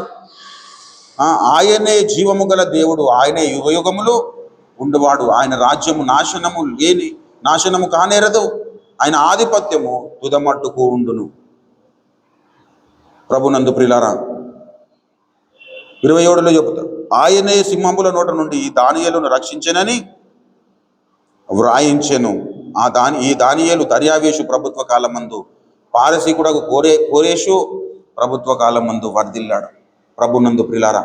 ఆయనే జీవము గల దేవుడు, ఆయనే యుగయుగములు ఉండేవాడు, ఆయన రాజ్యము నాశనము కానేరదు, ఆయన ఆధిపత్యము తుదమట్టుకు ఉండును. ప్రభునందు ప్రియులారా, 27లో చెబుతాడు, ఆయనే సింహముల నోట నుండి దానియేలును రక్షించెనని వ్రాయించెను. ఈ దానియేలు దర్యావేషు ప్రభుత్వ కాలమందు పారసీకుడకు కోరేషు ప్రభుత్వ కాలమందు వర్ధిల్లాడు. ప్రభునందు ప్రియులారా,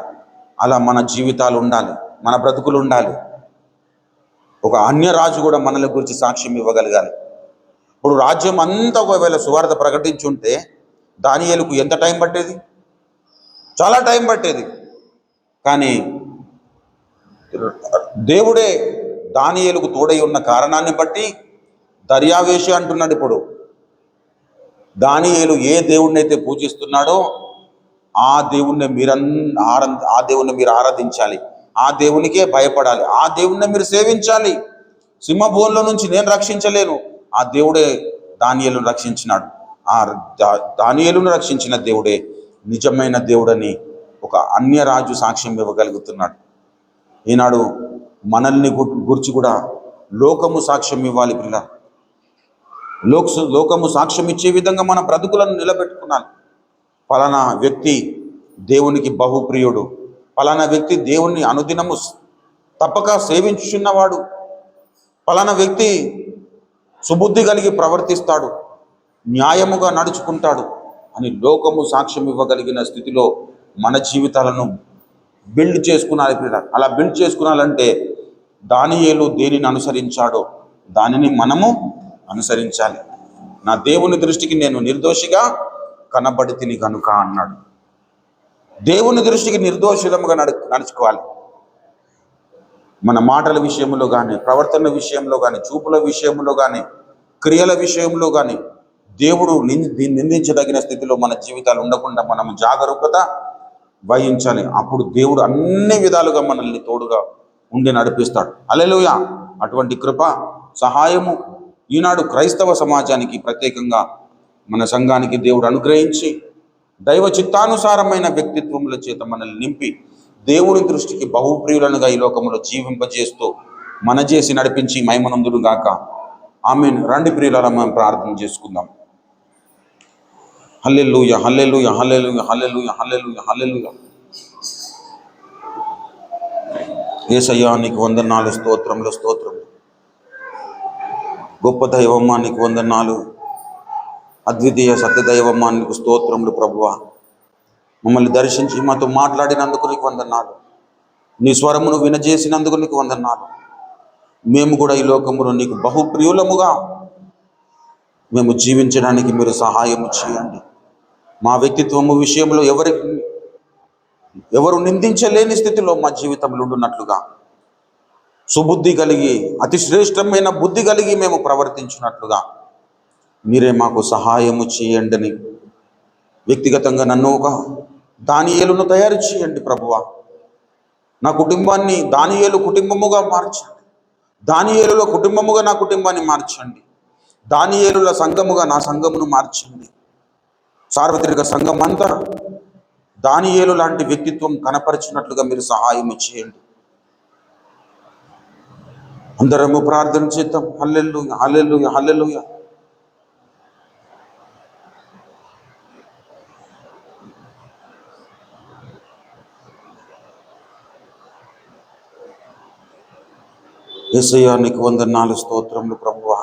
అలా మన జీవితాలు ఉండాలి, మన బ్రతుకులు ఉండాలి. ఒక అన్యరాజు కూడా మనల గురించి సాక్ష్యం ఇవ్వగలగాలి. ఇప్పుడు రాజ్యం అంతా ఒకవేళ సువార్త ప్రకటించుంటే దానియేలుకు ఎంత టైం పట్టేది? చాలా టైం పట్టేది. కానీ దేవుడే దానియేలుకు తోడై ఉన్న కారణాన్ని బట్టి దర్యావేషు అంటున్నాడు. ఇప్పుడు దానియేలు ఏ దేవుణ్ణి అయితే పూజిస్తున్నాడో ఆ దేవుణ్ణి మీరు ఆరాధించాలి, ఆ దేవునికే భయపడాలి, ఆ దేవుణ్ణి మీరు సేవించాలి. సింహభూమిలో నుంచి నేను రక్షించలేను, ఆ దేవుడే దానియేలును రక్షించినాడు. ఆ దానియేలును రక్షించిన దేవుడే నిజమైన దేవుడని ఒక అన్యరాజు సాక్ష్యం ఇవ్వగలుగుతున్నాడు. ఈనాడు మనల్ని గురించి కూడా లోకము సాక్ష్యం ఇవ్వాలి పిల్ల. లోకము సాక్ష్యం ఇచ్చే విధంగా మన బ్రతుకులను నిలబెట్టుకున్నాను. ఫలానా వ్యక్తి దేవునికి బహుప్రియుడు, ఫలానా వ్యక్తి దేవుణ్ణి అనుదినము తప్పక సేవించుచున్నవాడు, ఫలానా వ్యక్తి సుబుద్ధి కలిగి ప్రవర్తిస్తాడు, న్యాయముగా నడుచుకుంటాడు అని లోకము సాక్ష్యం ఇవ్వగలిగిన స్థితిలో మన జీవితాలను బిల్డ్ చేసుకున్నాలి పిల్ల. అలా బిల్డ్ చేసుకున్నాలంటే దానియేలు దేనిని అనుసరించాడో దానిని మనము అనుసరించాలి. నా దేవుని దృష్టికి నేను నిర్దోషిగా కనబడి తిని కనుక అన్నాడు. దేవుని దృష్టికి నిర్దోషులముగా నడుచుకోవాలి. మన మాటల విషయంలో కానీ, ప్రవర్తన విషయంలో కానీ, చూపుల విషయంలో కానీ, క్రియల విషయంలో కానీ దేవుడు నిందించదగిన స్థితిలో మన జీవితాలు ఉండకుండా మనము జాగరూకత వహించాలి. అప్పుడు దేవుడు అన్ని విధాలుగా మనల్ని తోడుగా ఉండి నడిపిస్తాడు. హల్లెలూయా. అటువంటి కృప సహాయము ఈనాడు క్రైస్తవ సమాజానికి, ప్రత్యేకంగా మన సంఘానికి దేవుడు అనుగ్రహించి దైవ చిత్తానుసారమైన వ్యక్తిత్వముల చేత మనల్ని నింపి దేవుని దృష్టికి బహుప్రియులనుగా ఈ లోకములో జీవింపజేస్తూ మన చేసి నడిపించి మహిమనందును గాక. ఆమేన్. రండి ప్రియులారా, మనం ప్రార్థన చేసుకుందాం. హల్లెలూయా, హల్లెలూయా, హల్లెలూయా, హల్లెలూయా, హల్లెలూయా, హల్లెలూయా. యేసయ్యా నీకు వందనాలు, స్తోత్రములు, స్తోత్రములు. గొప్ప దైవమ్మా నీకు వందనాలు, అద్వితీయ సత్యదైవమ్మా నీకు స్తోత్రములు. ప్రభువా, మమ్మల్ని దర్శించి మాతో మాట్లాడినందుకు నీకు వందనాలు, నీ స్వరమును వినజేసినందుకు నీకు వందనాలు. మేము కూడా ఈ లోకములో నీకు బహుప్రియులముగా మేము జీవించడానికి మీరు సహాయము చేయండి. మా వ్యక్తిత్వము విషయంలో ఎవరు నిందించలేని స్థితిలో మా జీవితంలో ఉండున్నట్లుగా, సుబుద్ధి కలిగి, అతి శ్రేష్టమైన బుద్ధి కలిగి మేము ప్రవర్తించినట్లుగా మీరే మాకు సహాయము చేయండి అని వ్యక్తిగతంగా నన్ను ఒక దానియేలును తయారు చేయండి ప్రభువా. నా కుటుంబాన్ని దానియేలు కుటుంబముగా మార్చండి, దానియేలులో కుటుంబముగా నా కుటుంబాన్ని మార్చండి, దానియేలుల సంఘముగా నా సంఘమును మార్చండి. సార్వత్రిక సంఘం అంతా దానియేలు లాంటి వ్యక్తిత్వం కనపరిచినట్లుగా మీరు సహాయం చేయండి. అందరము ప్రార్థన చేద్దాం. హల్లెలూయా, హల్లెలూయా, హల్లెలూయా. యేసయ్యా నీకు వందనాలు, స్తోత్రములు ప్రభువా.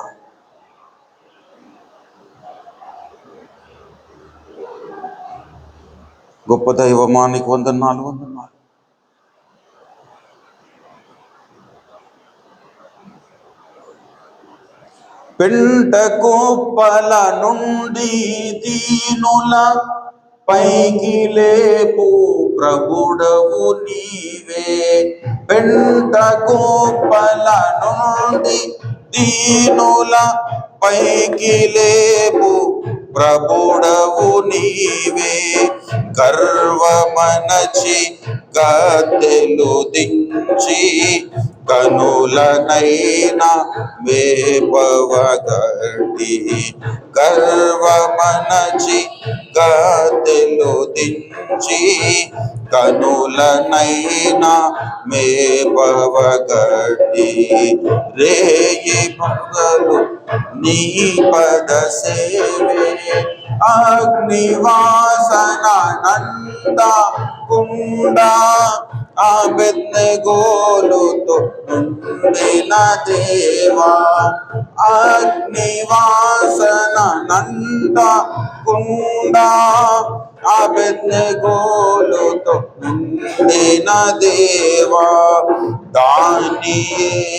గొప్ప దైవమా నీకు వందనాలు, వందనాలు. పెంట కుప్పల నుండి దీనుల పైకి లేపు ప్రభుడవు నీవే. పెంట కుప్పల నుండి దీనుల పైకి లేపు ప్రభుడవు నీవే. గర్వమనచి గద్దెలు దించి కనులనైనా వేపవగటి. గర్వమనచి గద్దెలు దించి కనులనైనా మేపవగటి. రేయి పగలు నీ పద సేవే. అగ్నివాసన నంద కుండా అబెద్నెగోలుతో నుండిన దేవా. అగ్నివాసన నంద కుండా అబెద్నెగోలుతో నుండిన దేవా. దానియేలును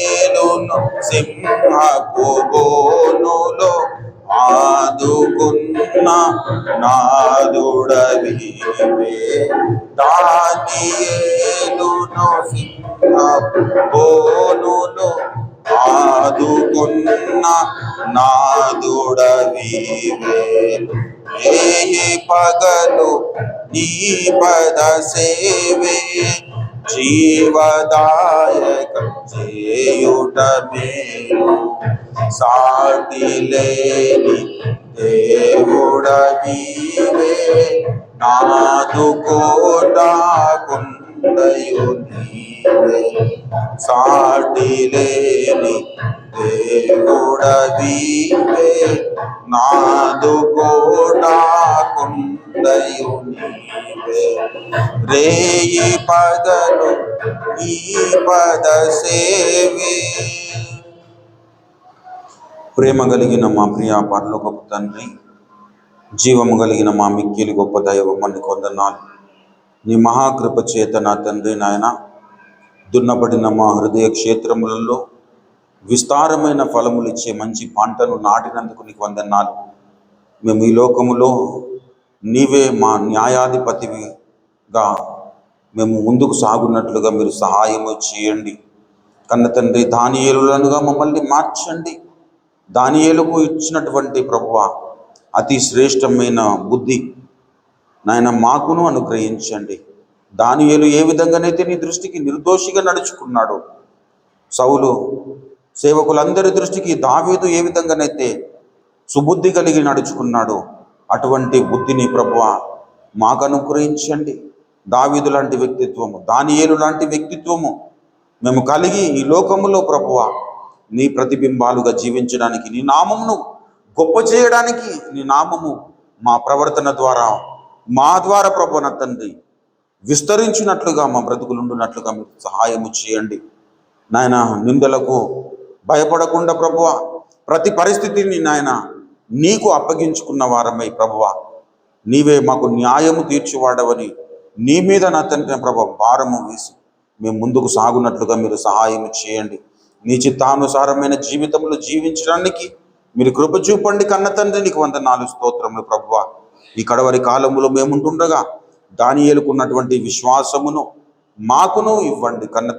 సింహపు బోనులో ఆదుకున్న నాదుడవీవే. దానియేలును సింహపు బోనులో ఆదుకున్న నాదుడవీవే. రేయి పగలు నీ పద సేవే. జీవదాయక చేయుట మేలు. సాటి లేని దేవుడవీవే. నాదు కోట కొండయు నీవే. సాటి లేని దేవుడవీవే. నాదు కోట కొండయు నీవే. రేయి పగలు నీ పద సేవే. ప్రేమ కలిగిన మా ప్రియ పరలోకపు తండ్రి, జీవము కలిగిన మా మిక్కిలి గొప్ప దైవము నీకు వందనాలు. నీ మహాకృప చేత నా తండ్రి నాయన, దున్నబడిన మా హృదయ క్షేత్రములలో విస్తారమైన ఫలములు ఇచ్చే మంచి పంటను నాటినందుకు నీకు వందనాలు. మేము ఈ లోకములో నీవే మా న్యాయాధిపతిగా మేము ముందుకు సాగున్నట్లుగా మీరు సహాయము చేయండి. కన్న తండ్రి, దానియేలులనుగా మమ్మల్ని మార్చండి. దానియేలుకు ఇచ్చినటువంటి ప్రభువా అతి శ్రేష్టమైన బుద్ధి నాయన మాకును అనుగ్రహించండి. దానియేలు ఏ విధంగానైతే నీ దృష్టికి నిర్దోషిగా నడుచుకున్నాడు, సౌలు సేవకులందరి దృష్టికి దావీదు ఏ విధంగానైతే సుబుద్ధి కలిగి నడుచుకున్నాడు, అటువంటి బుద్ధిని ప్రభువా మాకు అనుగ్రహించండి. దావీదు లాంటి వ్యక్తిత్వము, దానియేలు లాంటి వ్యక్తిత్వము మేము కలిగి ఈ లోకములో ప్రభువా నీ ప్రతిబింబాలుగా జీవించడానికి, నీ నామమును గొప్ప చేయడానికి, నీ నామము మా ప్రవర్తన ద్వారా మా ద్వారా ప్రభువా నా తండ్రి విస్తరించినట్లుగా మా బ్రతుకులుండునట్లుగా మీరు సహాయము చేయండి. నాయన నిందలకు భయపడకుండా ప్రభువా ప్రతి పరిస్థితిని నాయన నీకు అప్పగించుకున్న వారమై ప్రభువా నీవే మాకు న్యాయము తీర్చివాడవని నీ మీద నా తండ్రి ప్రభువా భారము వేసి మేము ముందుకు సాగునట్లుగా మీరు సహాయం చేయండి. నీ చిత్తానుసారమైన జీవితంలో జీవించడానికి మీరు కృప చూపండి. కన్న తండ్రి నీకు వందనాలు, స్తోత్రములు ప్రభువా. ఈ కడవరి కాలంలో మేముంటుండగా దానియేలుకున్నటువంటి విశ్వాసమును మాకును ఇవ్వండి. కన్న